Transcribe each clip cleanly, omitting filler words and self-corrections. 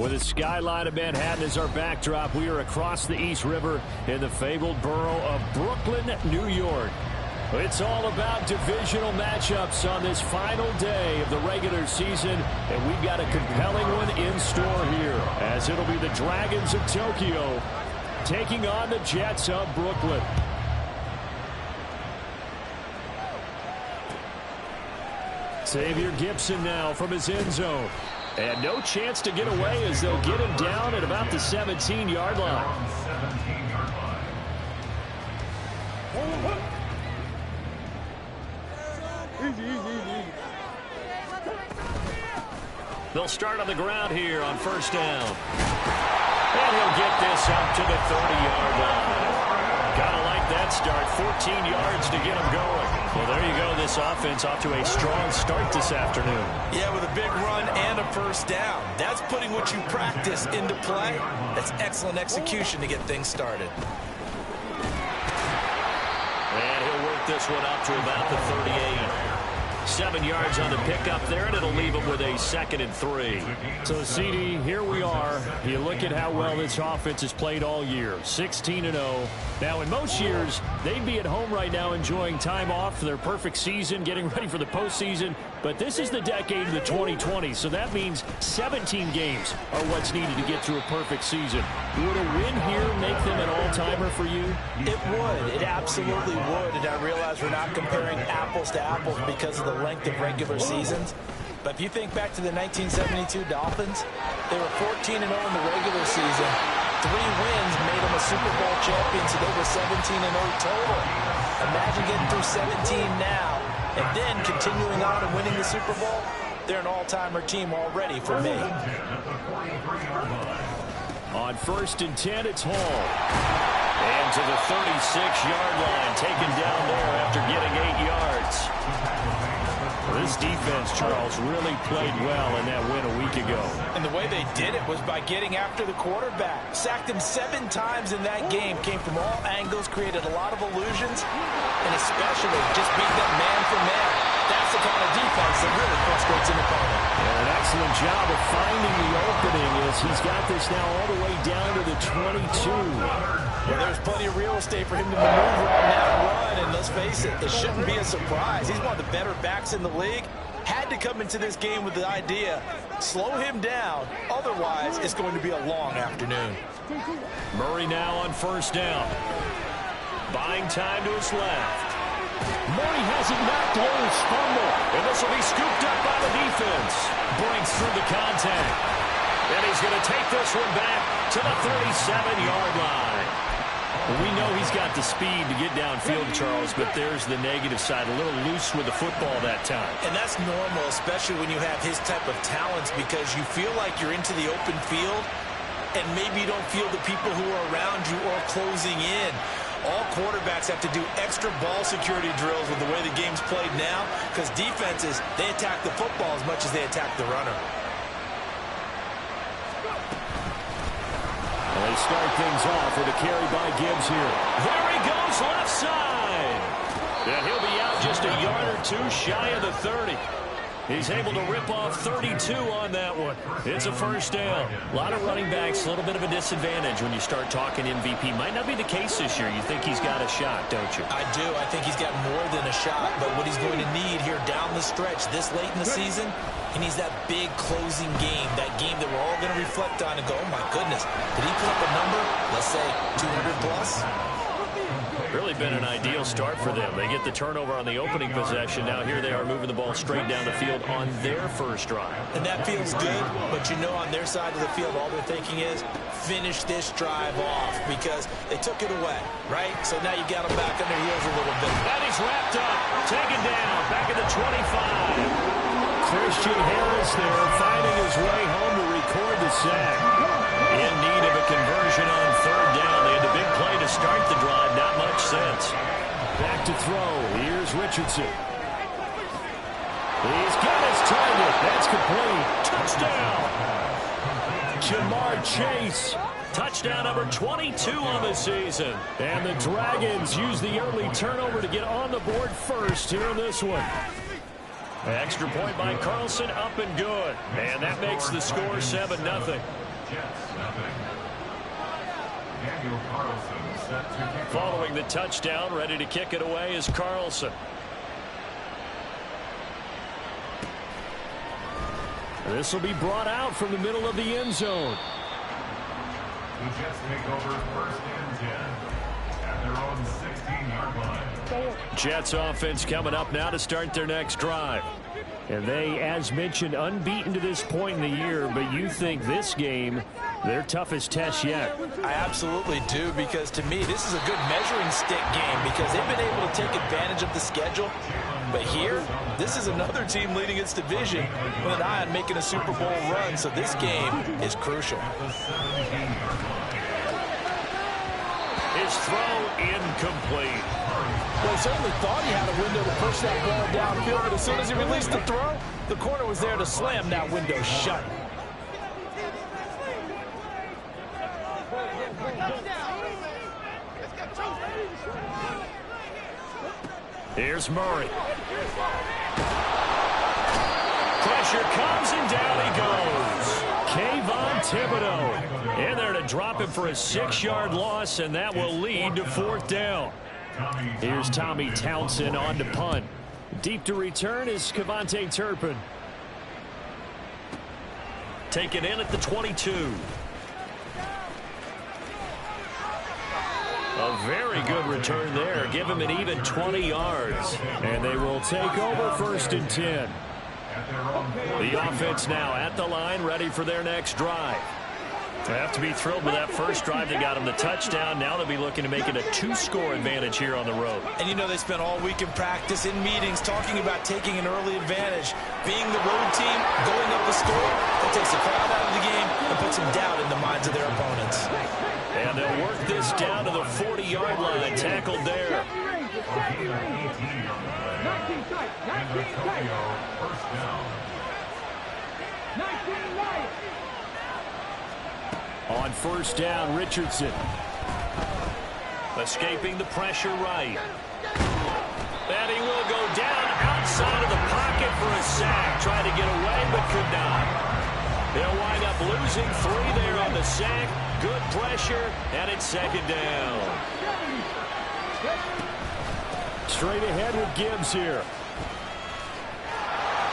With the skyline of Manhattan as our backdrop, we are across the East River in the fabled borough of Brooklyn, New York. It's all about divisional matchups on this final day of the regular season, and we've got a compelling one in store here, as it'll be the Dragons of Tokyo taking on the Jets of Brooklyn. Xavier Gipson now from his end zone. And no chance to get away as they'll get him down at about the 17-yard line. They'll start on the ground here on first down. And he'll get this up to the 30-yard line. Gotta like that start. 14 yards to get him going. Well, there you go. This offense off to a strong start this afternoon. Yeah, with a big run and a first down. That's putting what you practice into play. That's excellent execution to get things started. And he'll work this one up to about the 38. 7 yards on the pickup there, and it'll leave him with a 2nd and 3. So, CD, here we are. You look at how well this offense has played all year. 16-0. Now, in most years, they'd be at home right now enjoying time off for their perfect season, getting ready for the postseason. But this is the decade of the 2020s, so that means 17 games are what's needed to get through a perfect season. Would a win here make them an all-timer for you? It would. It absolutely would. And I realize we're not comparing apples to apples because of the length of regular seasons. But if you think back to the 1972 Dolphins, they were 14-0 in the regular season. 3 wins made them a Super Bowl champion, so they were 17-0 total. Imagine getting through 17 now and then continuing on and winning the Super Bowl. They're an all-timer team already for me. On 1st and 10, it's Hall. And to the 36-yard line, taken down there after getting 8 yards. This defense, Charles, really played well in that win a week ago. And the way they did it was by getting after the quarterback. Sacked him 7 times in that game. Came from all angles, created a lot of illusions, and especially just beat them man for man. That's the kind of defense that really frustrates an opponent. And an excellent job of finding the opening as he's got this now all the way down to the 22. Well, there's plenty of real estate for him to maneuver on that run, and let's face it, it shouldn't be a surprise. He's one of the better backs in the league. Had to come into this game with the idea, slow him down, otherwise it's going to be a long afternoon. Murray now on first down. Buying time to his left. Murray has it knocked loose, fumble, and this will be scooped up by the defense. Breaks through the contact. And he's going to take this one back to the 37-yard line. We know he's got the speed to get downfield, Charles, but there's the negative side. A little loose with the football that time. And that's normal, especially when you have his type of talents, because you feel like you're into the open field, and maybe you don't feel the people who are around you or closing in. All quarterbacks have to do extra ball security drills with the way the game's played now, because defenses, they attack the football as much as they attack the runner. Well, they start things off with a carry by Gibbs here. There he goes, left side. And he'll be out just a yard or 2 shy of the 30. He's able to rip off 32 on that one. It's a first down. A lot of running backs, a little bit of a disadvantage when you start talking MVP. Might not be the case this year. You think he's got a shot, don't you? I do. I think he's got more than a shot. But what he's going to need here down the stretch this late in the season, he needs that big closing game, that game that we're all going to reflect on and go, oh, my goodness, did he put up a number, let's say 200 plus? Really been an ideal start for them. They get the turnover on the opening possession. Now here they are moving the ball straight down the field on their first drive. And that feels good, but you know on their side of the field all they're thinking is finish this drive off because they took it away, right? So now you got them back on their heels a little bit. And he's wrapped up, taken down, back at the 25. Christian Harris there finding his way home to record the sack. In need of a conversion on third down. They had the big play to start the drive. Not much sense. Back to throw. Here's Richardson. He's got his target. That's complete. Touchdown. Jamar Chase. Touchdown number 22 on the season. And the Dragons use the early turnover to get on the board first here in this one. Extra point by Carlson, up and good. And that makes the score 7-0. Following the touchdown, ready to kick it away is Carlson. This will be brought out from the middle of the end zone. The Jets take over first and 10 at their own 16-yard line. Jets offense coming up now to start their next drive. And they, as mentioned, unbeaten to this point in the year, but you think this game, their toughest test yet. I absolutely do, because to me, this is a good measuring stick game because they've been able to take advantage of the schedule. But here, this is another team leading its division with an eye on making a Super Bowl run, so this game is crucial. His throw incomplete. Well, he certainly thought he had a window to push that ball downfield, but as soon as he released the throw, the corner was there to slam that window shut. Here's Murray. Pressure comes and down he goes. Kayvon Thibodeau in there to drop him for a 6-yard loss, and that will lead to 4th down. Here's Tommy Townsend on to punt. Deep to return is Kevontae Turpin. Taken in at the 22. A very good return there. Give him an even 20 yards. And they will take over 1st and 10. The offense now at the line, ready for their next drive. They have to be thrilled with that first drive that got them the touchdown. Now they'll be looking to make it a 2-score advantage here on the road. And you know they spent all week in practice, in meetings, talking about taking an early advantage. Being the road team, going up the score, that takes the crowd out of the game and puts some doubt in the minds of their opponents. And they'll work this down to the 40-yard line. Tackled there. On 1st down, Richardson. Escaping the pressure right. And he will go down outside of the pocket for a sack. Tried to get away, but could not. They'll wind up losing 3 there on the sack. Good pressure, and it's 2nd down. Straight ahead with Gibbs here.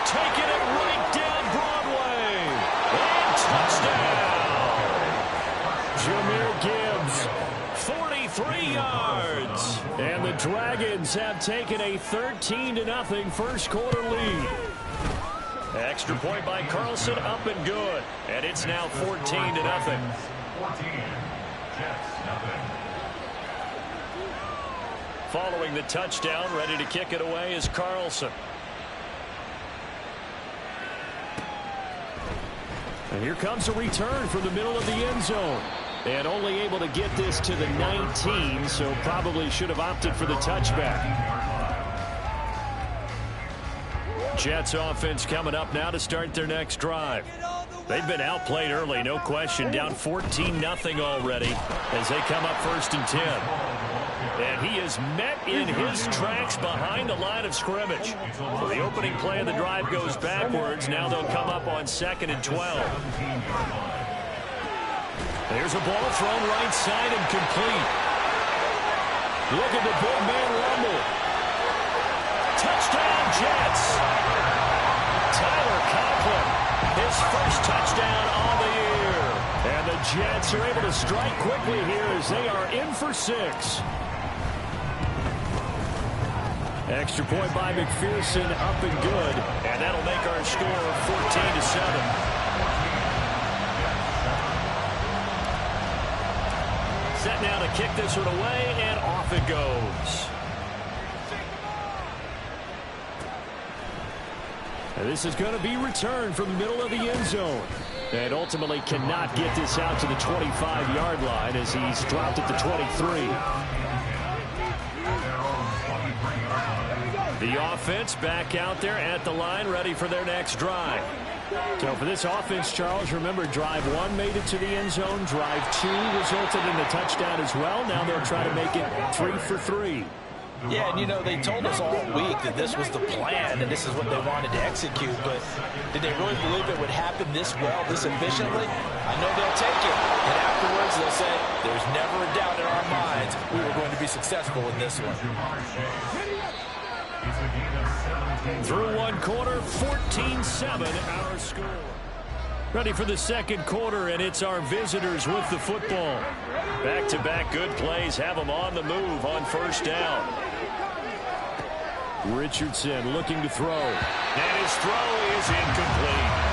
Taking it right down Broadway. And touchdown. Jahmyr Gibbs, 43 yards. And the Dragons have taken a 13-0 first-quarter lead. Extra point by Carlson, up and good. And it's now 14-0. Following the touchdown, ready to kick it away is Carlson. And here comes a return from the middle of the end zone. And only able to get this to the 19, so probably should have opted for the touchback. Jets offense coming up now to start their next drive. They've been outplayed early, no question. Down 14-0 already as they come up 1st and 10. And he is met in his tracks behind the line of scrimmage. So the opening play of the drive goes backwards. Now they'll come up on 2nd and 12. There's a ball thrown right side and complete. Look at the big man rumble. Touchdown, Jets. Tyler Conklin, his first touchdown on the year. And the Jets are able to strike quickly here as they are in for 6. Extra point by McPherson, up and good. And that'll make our score 14-7. Set now to kick this one away, and off it goes. And this is going to be returned from the middle of the end zone. And ultimately cannot get this out to the 25-yard line as he's dropped at the 23. The offense back out there at the line, ready for their next drive. So for this offense, Charles, remember, drive 1 made it to the end zone. Drive 2 resulted in a touchdown as well. Now they'll try to make it 3 for 3. Yeah, and you know, they told us all week that this was the plan and this is what they wanted to execute, but did they really believe it would happen this well, this efficiently? I know they'll take it. And afterwards, they'll say, there's never a doubt in our minds we were going to be successful in this one. Through one quarter, 14-7 our score. Ready for the second quarter, and it's our visitors with the football. Back-to-back good plays have them on the move on first down. Richardson looking to throw. And his throw is incomplete.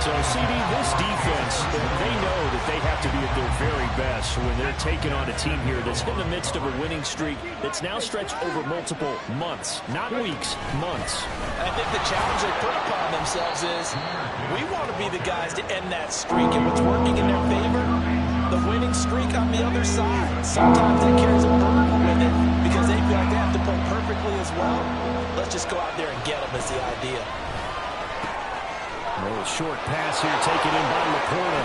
So, CD, this defense, they know that they have to be at their very best when they're taking on a team here that's in the midst of a winning streak that's now stretched over multiple months, not weeks, months. I think the challenge they put upon themselves is we want to be the guys to end that streak, and what's working in their favor, the winning streak on the other side. Sometimes that carries a burden with it because they feel like they have to play perfectly as well. Let's just go out there and get them is the idea. A little short pass here taken in by Laporta.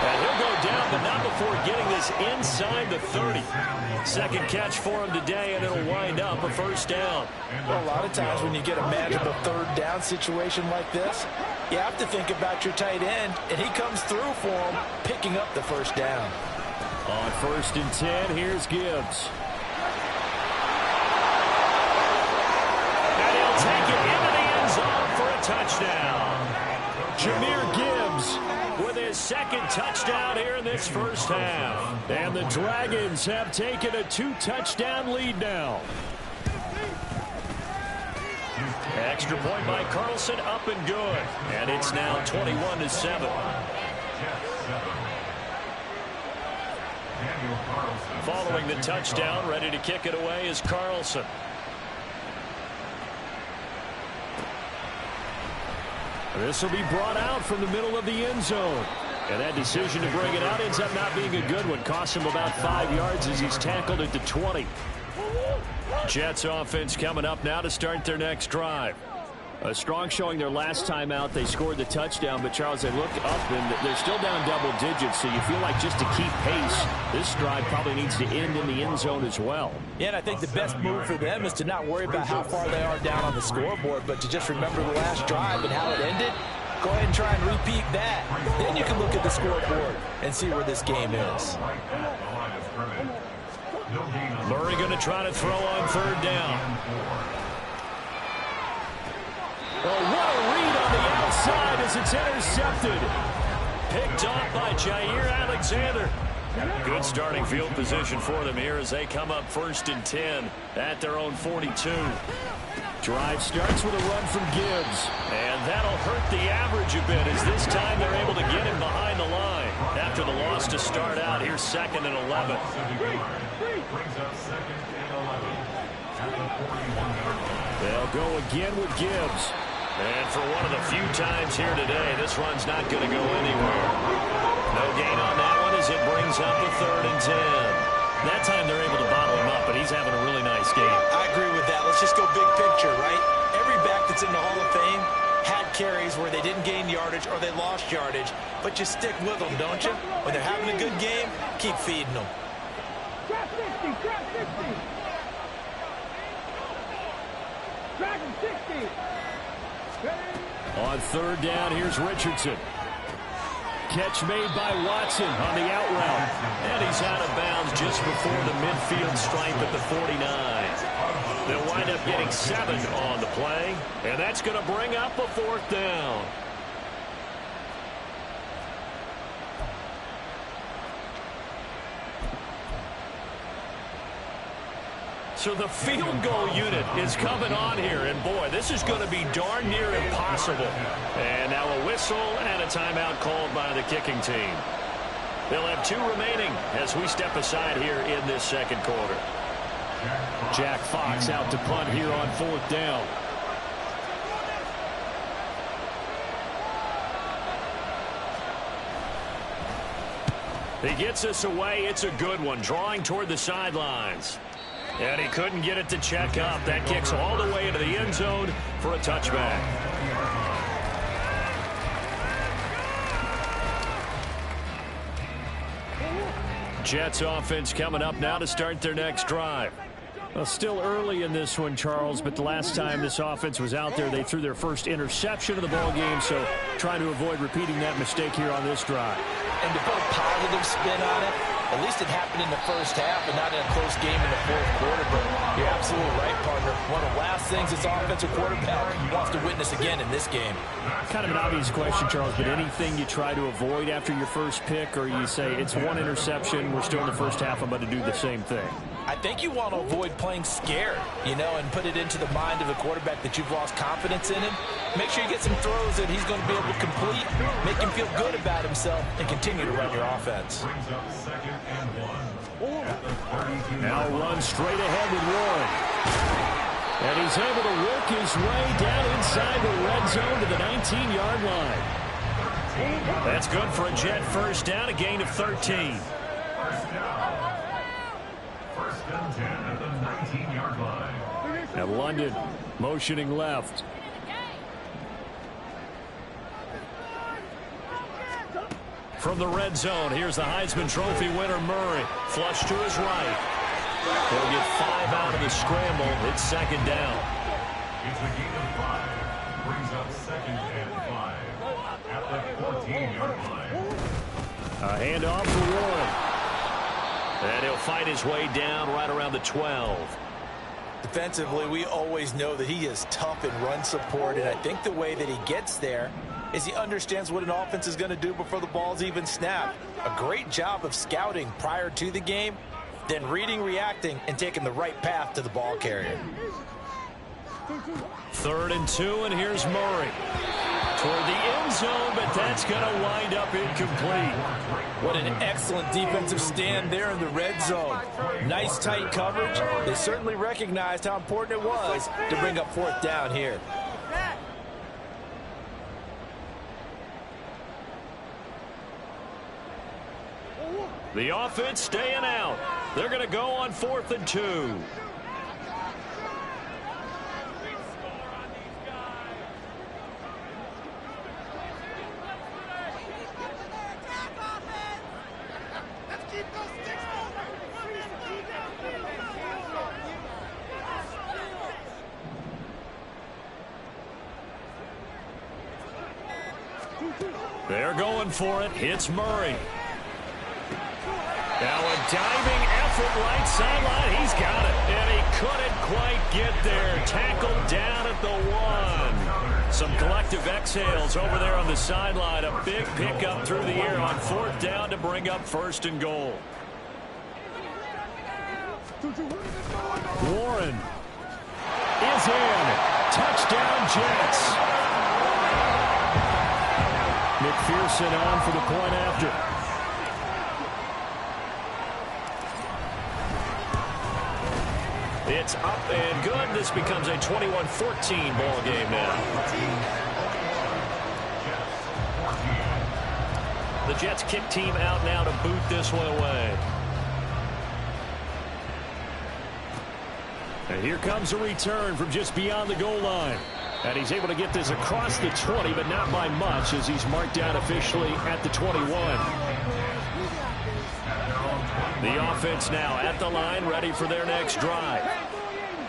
And he'll go down, but not before getting this inside the 30. Second catch for him today, and it'll wind up a first down. Well, a lot of times when you get a manageable third down situation like this, you have to think about your tight end, and he comes through for him, picking up the first down. On 1st and 10, here's Gibbs. And he'll take it into the end zone for a touchdown. Jahmyr Gibbs with his second touchdown here in this first half. And the Dragons have taken a 2-touchdown lead now. Extra point by Carlson, up and good. And it's now 21-7. Following the touchdown, ready to kick it away is Carlson. This will be brought out from the middle of the end zone. And that decision to bring it out ends up not being a good one. Costs him about 5 yards as he's tackled at the 20. Jets offense coming up now to start their next drive. A strong showing their last time out. They scored the touchdown, but Charles, they look up and they're still down double digits, so you feel like just to keep pace, this drive probably needs to end in the end zone as well. Yeah, and I think the best move for them is to not worry about how far they are down on the scoreboard, but to just remember the last drive and how it ended. Go ahead and try and repeat that. Then you can look at the scoreboard and see where this game is. Murray going to try to throw on third down. Oh, what a read on the outside as it's intercepted. Picked off by Jair Alexander. Good starting field position for them here as they come up 1st and 10 at their own 42. Drive starts with a run from Gibbs. And that'll hurt the average a bit as this time they're able to get him behind the line. After the loss to start out, here's 2nd and 11. They'll go again with Gibbs. And for one of the few times here today, this run's not going to go anywhere. No gain on that one as it brings up a 3rd and 10. That time they're able to bottle him up, but he's having a really nice game. I agree with that. Let's just go big picture, right? Every back that's in the Hall of Fame had carries where they didn't gain yardage or they lost yardage, but you stick with them, don't you? When they're having a good game, keep feeding them. Trap 60, trap 60. Dragon 60. On 3rd down, here's Richardson. Catch made by Watson on the out route. And he's out of bounds just before the midfield stripe at the 49. They'll wind up getting 7 on the play. And that's going to bring up a 4th down. So the field goal unit is coming on here, and boy, this is going to be darn near impossible. And now a whistle and a timeout called by the kicking team. They'll have 2 remaining as we step aside here in this second quarter. Jack Fox out to punt here on 4th down. He gets us away. It's a good one, drawing toward the sidelines. And he couldn't get it to check up. That kicks all the way into the end zone for a touchback. Jets offense coming up now to start their next drive. Well, still early in this one, Charles, but the last time this offense was out there, they threw their first interception of the ball game, so trying to avoid repeating that mistake here on this drive. And to put a positive spin on it, at least it happened in the first half and not in a close game in the fourth quarter. But you're absolutely right, partner. One of the last things this offensive quarterback wants to witness again in this game. Kind of an obvious question, Charles, but anything you try to avoid after your first pick, or you say it's one interception, we're still in the first half, I'm about to do the same thing? I think you want to avoid playing scared, and put it into the mind of the quarterback that you've lost confidence in him. Make sure you get some throws that he's going to be able to complete, make him feel good about himself, and continue to run your offense. Now run straight ahead with Warren. And he's able to work his way down inside the red zone to the 19-yard line. That's good for a Jet first down, a gain of 13. First and 10 at the 19-yard line. And London motioning left. From the red zone, here's the Heisman Trophy winner, Murray. Flush to his right. He'll get 5 out of the scramble. It's second down. It's a gain of 5. Brings up second and 5 at the 14-yard line. A handoff for Warren. And he'll fight his way down right around the 12. Defensively, we always know that he is tough in run support, and I think the way that he gets there is he understands what an offense is going to do before the ball's even snapped. A great job of scouting prior to the game, then reading, reacting, and taking the right path to the ball carrier. 3rd and 2, and here's Murray. Toward the end zone, but that's going to wind up incomplete. What an excellent defensive stand there in the red zone. Nice tight coverage. They certainly recognized how important it was to bring up 4th down here. The offense staying out. They're going to go on 4th and 2. They're going for it. Hits Murray. Now a diving effort right sideline. He's got it. And he couldn't quite get there. Tackled down at the 1. Some collective exhales over there on the sideline. A big pickup through the air on 4th down to bring up 1st and goal. Warren is in. Touchdown Jets. McPherson on for the point after. It's up and good. This becomes a 21-14 ball game now. The Jets kick team out now to boot this one away. And here comes a return from just beyond the goal line. And he's able to get this across the 20, but not by much, as he's marked down officially at the 21. The offense now at the line, ready for their next drive.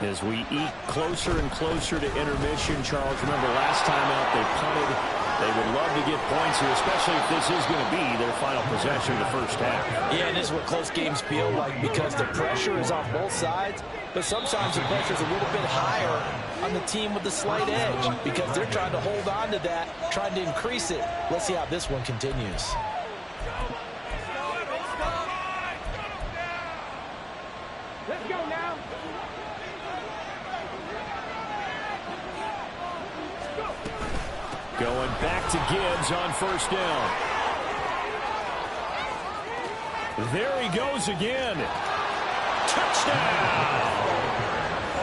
As we eke closer and closer to intermission, Charles, remember last time out they punted. They would love to get points here, especially if this is going to be their final possession of the first half. Yeah, and this is what close games feel like, because the pressure is on both sides, but sometimes the pressure is a little bit higher on the team with the slight edge, because they're trying to hold on to that, trying to increase it. Let's see how this one continues. Let's go now. Going back to Gibbs on 1st down. There he goes again. Touchdown!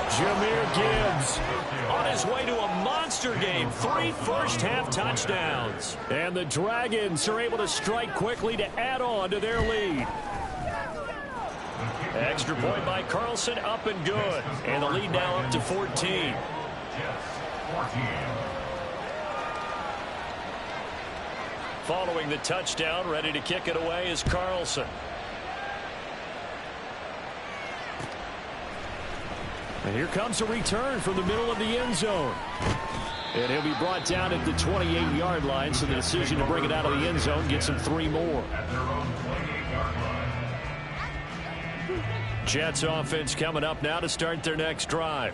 Jahmyr Gibbs on his way to a monster game. 3 first-half touchdowns. And the Dragons are able to strike quickly to add on to their lead. Extra point by Carlson, up and good. And the lead now up to 14. Following the touchdown, ready to kick it away is Carlson. And here comes a return from the middle of the end zone. And he'll be brought down at the 28-yard line, so the decision to bring it out of the end zone gets him 3 more. Jets offense coming up now to start their next drive.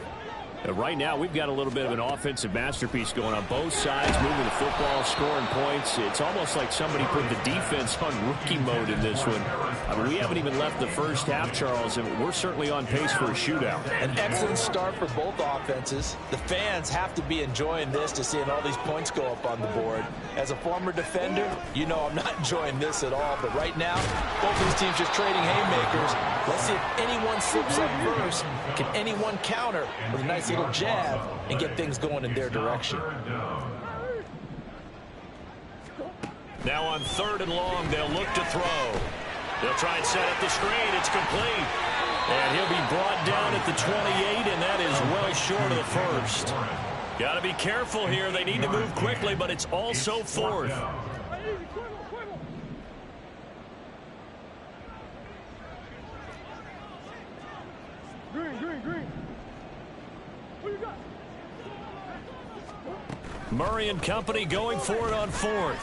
Right now, we've got a little bit of an offensive masterpiece going on both sides, moving the football, scoring points. It's almost like somebody put the defense on rookie mode in this one. I mean, we haven't even left the first half, Charles, and we're certainly on pace for a shootout. An excellent start for both offenses. The fans have to be enjoying this to seeing all these points go up on the board. As a former defender, you know I'm not enjoying this at all. But right now, both these teams just trading haymakers. Let's see if anyone slips up first. Can anyone counter with a nice little jab and get things going in their direction? Now on 3rd and long, they'll look to throw. They'll try and set up the screen. It's complete. And he'll be brought down at the 28, and that is well short of the first. Got to be careful here. They need to move quickly, but it's also 4th. Green. What you got? Murray and company going for it on 4th.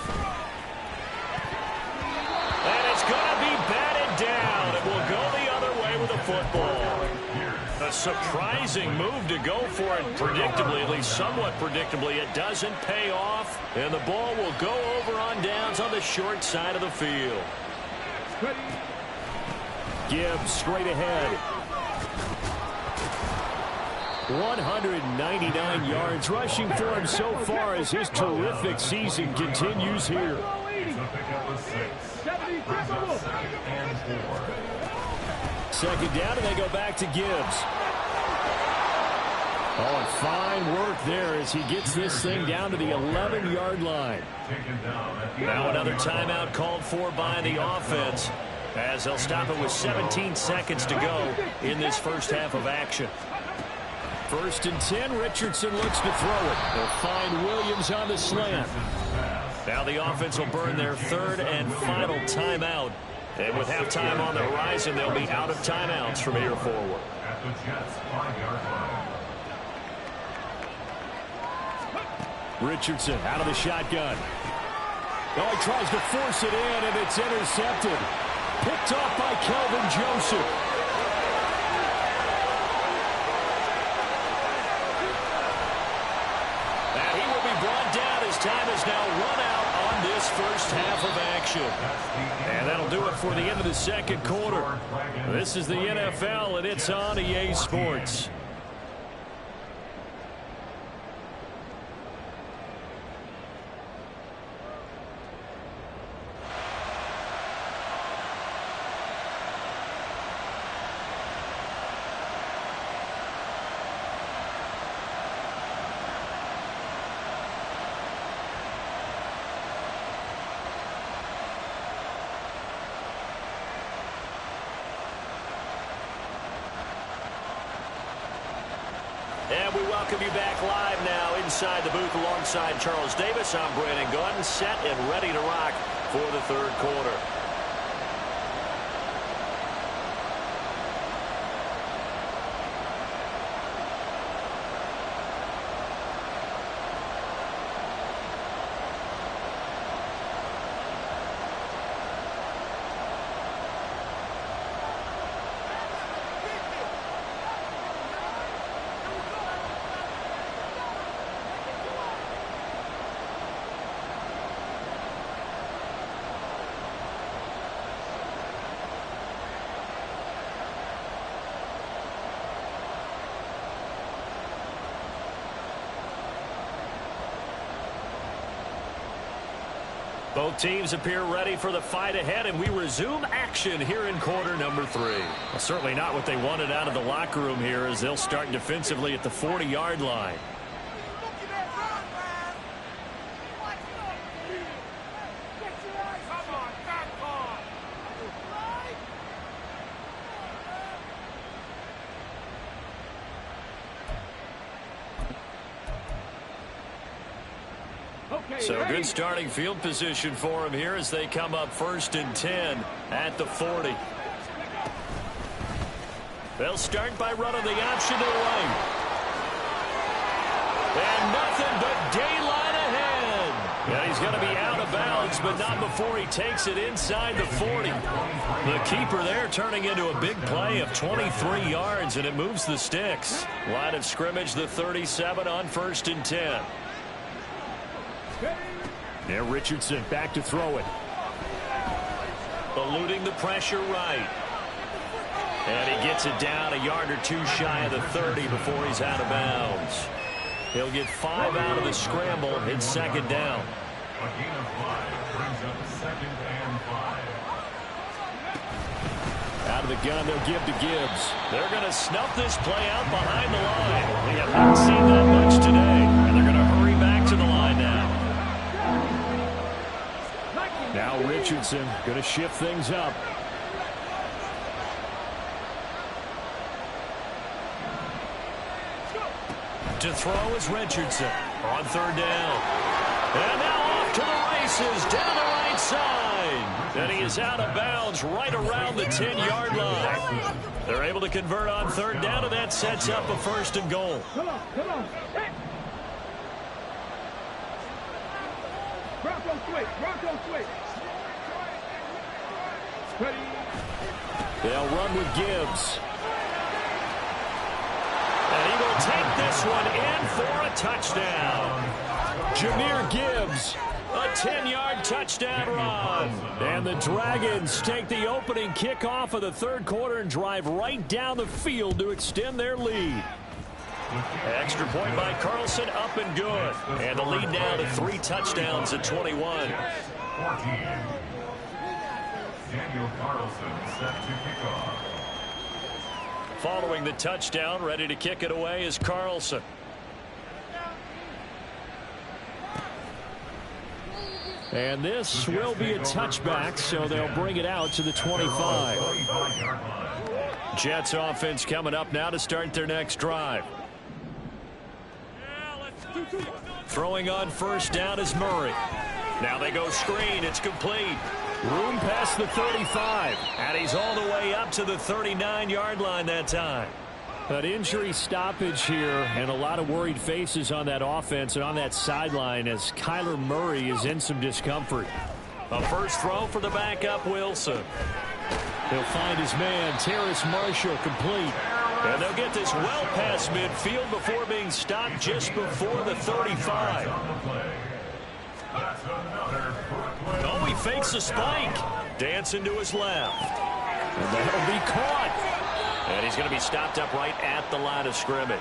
And it's going to be batted down. It will go the other way with the football. A surprising move to go for it predictably, at least somewhat predictably. It doesn't pay off, and the ball will go over on downs on the short side of the field. Gibbs straight ahead. 199 yards rushing for him so far as his terrific season continues here. Second down, and they go back to Gibbs. Oh, and fine work there as he gets this thing down to the 11-yard line. Now another timeout called for by the offense, as they'll stop it with 17 seconds to go in this first half of action. 1st and 10, Richardson looks to throw it. They'll find Williams on the slant. Now the offense will burn their 3rd and final timeout. And with halftime on the horizon, they'll be out of timeouts from here forward. At the Jets' 5-yard line. Richardson out of the shotgun. Oh, he tries to force it in, and it's intercepted. Picked off by Kelvin Joseph. Time is now run out on this first half of action. And that'll do it for the end of the second quarter. This is the NFL, and it's on EA Sports. And we welcome you back live now inside the booth alongside Charles Davis. I'm Brandon Gordon, set and ready to rock for the 3rd quarter. Both teams appear ready for the fight ahead, and we resume action here in quarter number 3. Well, certainly not what they wanted out of the locker room here, as they'll start defensively at the 40-yard line. So good starting field position for him here as they come up 1st and 10 at the 40. They'll start by running the option to the right. And nothing but daylight ahead. Yeah, he's going to be out of bounds, but not before he takes it inside the 40. The keeper there turning into a big play of 23 yards, and it moves the sticks. Line of scrimmage, the 37 on 1st and 10. Now Richardson back to throw it. Eluding the pressure right. And he gets it down a yard or two shy of the 30 before he's out of bounds. He'll get 5 out of the scramble. It's 2nd down. A gain of 5 brings up 2nd and 5. Out of the gun, they'll give to Gibbs. They're going to snuff this play out behind the line. We have not seen that much today. And they're going to hurry back to the line now. Now Richardson going to shift things up. To throw is Richardson on 3rd down. And now off to the races down the right side. And he is out of bounds right around the 10-yard line. They're able to convert on 3rd down, and that sets up a 1st and goal. Come on. Hey. Bronco switch. Ready. They'll run with Gibbs. And he will take this one in for a touchdown. Jahmyr Gibbs, a 10-yard touchdown run. And the Dragons take the opening kickoff of the 3rd quarter and drive right down the field to extend their lead. Extra point by Carlson, up and good. And the lead now to 3 touchdowns at 21. 14. Daniel Carlson set to kick off. Following the touchdown, ready to kick it away is Carlson. And this will be a touchback, so they'll bring it out to the 25. Jets offense coming up now to start their next drive. Throwing on 1st down is Murray. Now they go screen. It's complete. Room past the 35. And he's all the way up to the 39-yard line that time. An injury stoppage here and a lot of worried faces on that offense and on that sideline as Kyler Murray is in some discomfort. A first throw for the backup Wilson. He'll find his man, Terrace Marshall, complete. And they'll get this well past midfield before being stopped just before the 35. Oh, he fakes a spike. Dancing to his left. And that'll be caught. And he's going to be stopped up right at the line of scrimmage.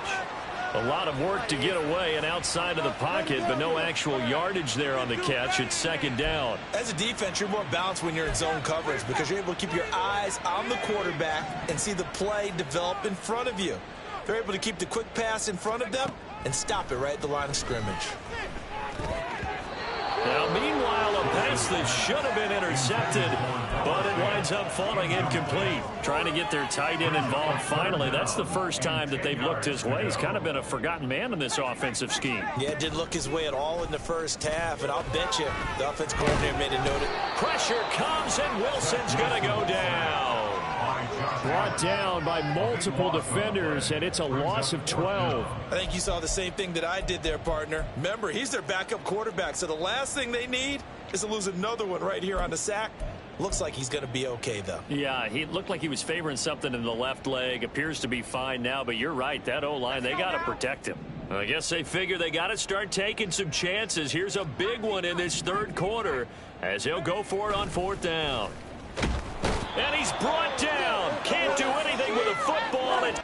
A lot of work to get away and outside of the pocket, but no actual yardage there on the catch. It's 2nd down. As a defense, you're more balanced when you're in zone coverage because you're able to keep your eyes on the quarterback and see the play develop in front of you. They're able to keep the quick pass in front of them and stop it right at the line of scrimmage. Now, meanwhile, a pass that should have been intercepted, but it winds up falling incomplete. Trying to get their tight end involved finally. That's the first time that they've looked his way. He's kind of been a forgotten man in this offensive scheme. Yeah, didn't look his way at all in the first half, and I'll bet you the offense coordinator made a note. Pressure comes, and Wilson's going to go down. Brought down by multiple defenders, and it's a loss of 12. I think you saw the same thing that I did there, partner. Remember, he's their backup quarterback, so the last thing they need is to lose another one right here on the sack. Looks like he's going to be okay, though. Yeah, he looked like he was favoring something in the left leg. Appears to be fine now, but you're right. That O-line, they got to protect him. I guess they figure they got to start taking some chances. Here's a big one in this 3rd quarter as he'll go for it on 4th down. And he's brought down. Can't do anything with a football. It's